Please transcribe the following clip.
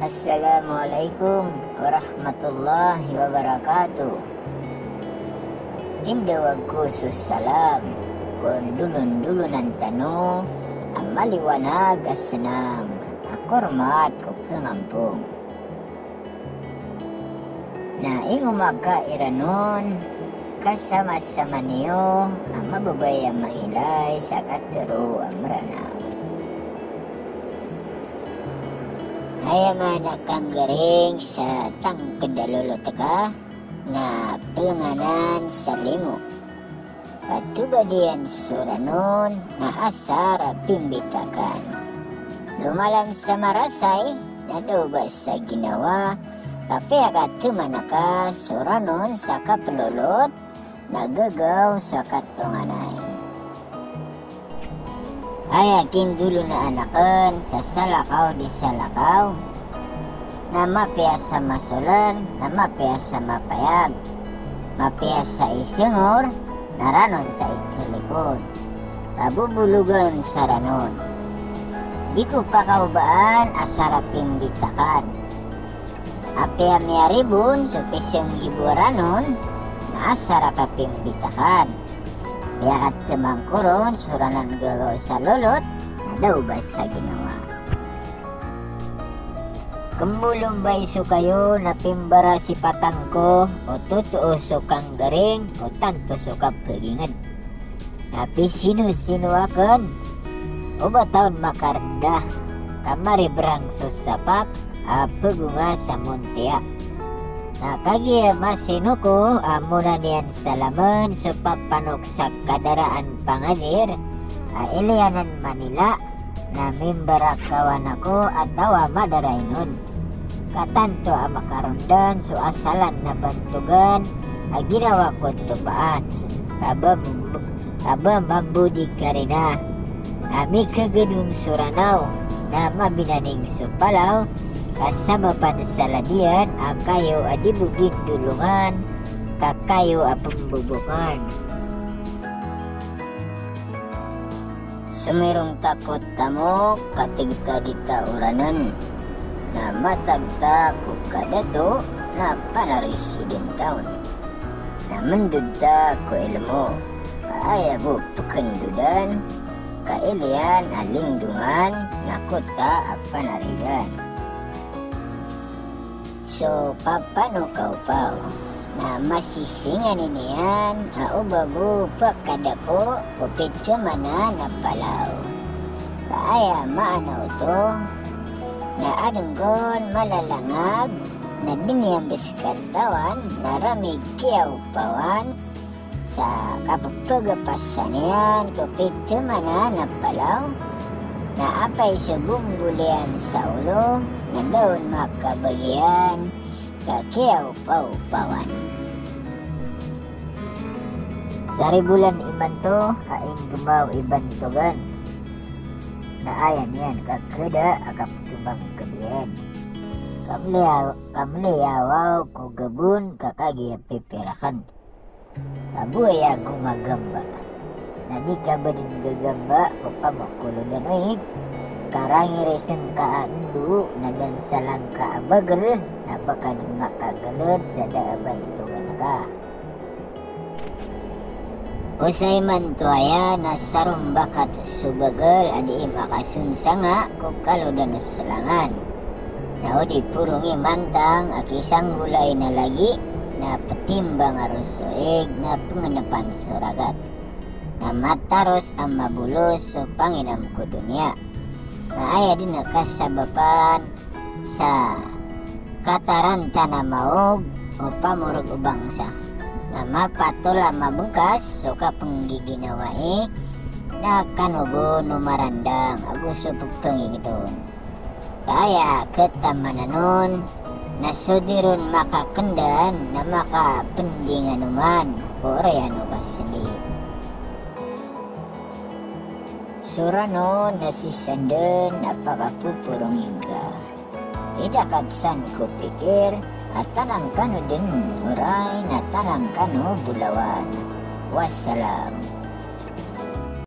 Assalamualaikum warahmatullahi wabarakatuh. Indah khusus salam kon dulun-dulunan tanu amaliwanag senang akormat ko pengampung. Na ingumaka iranon kasama-sama niyo ang mababaya mailay sa katero amrana. Ay nga nakanggaring sa tangkedalolo teka na pelenganan sa limo. Katubadian suranon na asara pimbitakan. Lumalan sa marasay na daw ba sa ginawa tapi akatumanaka suranon sa kapelulot nagagaw sa katunganay. Ay akin dulo na anakan sa salakaw di salakaw na mapiyasa masulan na mapiyasa mapayag mapiyasa isingor naranon sa ikilikod kabubulugan sa ranon di ko pa kaubaan asarapin bitakan apya miyaribun supisang giburanon na asarapin bitakan kaya at temangkuron suranan gagaw sa lulot na daw ba sa ginawa. Kembulong ba iso kayo na pimbara si patang ko o totoo sukang garing o tanto sukap kagingad. Tapi sino-sino akan o ba taon makarda kamaribrang susapak pagunga sa muntia. Nakagya masino ko amuna niyan salaman so papanok sa kadaraan panganir ilianan Manila na membara kawan ako at tawa madaraynon. Katanto ang makarondan so asalan na bantugan ginawa ko tupaan. Aba mambudi ka rin na. Ami kaganong suranaw na mabinaning supalaw kasama pansaladian akayo adibugin dulungan kakayo apambubukan. Sumirong takot tamo katigta dita uranan na matagta ko kadato na panarisiden taon na mendudta ko ilmo kaayabo pekendudan kailian alingdungan na kota panarigan. So papano kau pao na masisingan inian aubabu pakadapo upit mana na palaw kaaya maanaw to na adenggon malalangag na dinyang biskatawan na ramig kiyaw pawan sa kapagpagapasan niyan upit mana na palaw na apay subumbulian sa ulo na doon makabagian kakiyaw paupawan. Sa ribulan iman to aing gumaw ibantugan na ayan yan kakada akaputubang kabiyan kamliyawaw ko gabun kakagya pipirakan kabuhay ako magamba na di ka ba din gagamba o pamakulodan oig karangi resen kaandu na dansalang kaabagal na baka din makagalad sa daaban tungan ka. Usay man tuaya na sarong bakat subagal adi makasunsanga kung kaludan salangan. Na o di purungi mantang akisang gulay na lagi na patimbang arusoig na panganapan suragat. Na mataros ang mabulos so panginam ko dunya. Na aya din nakasabapan sa kataranta na maog o pamurog ubangsa. Na mapatola mabungkas so kapang giginawai na kanugo numarandang aguso pagpangigidon. Kaya ketamananon na sudiron makakendan na makapendingan naman o rayano kasindi. Surano nasisanden napakapupurungin ka. Idakatsan ko pikir at tanang kano din uray na tanang kano bulawan. Wassalam.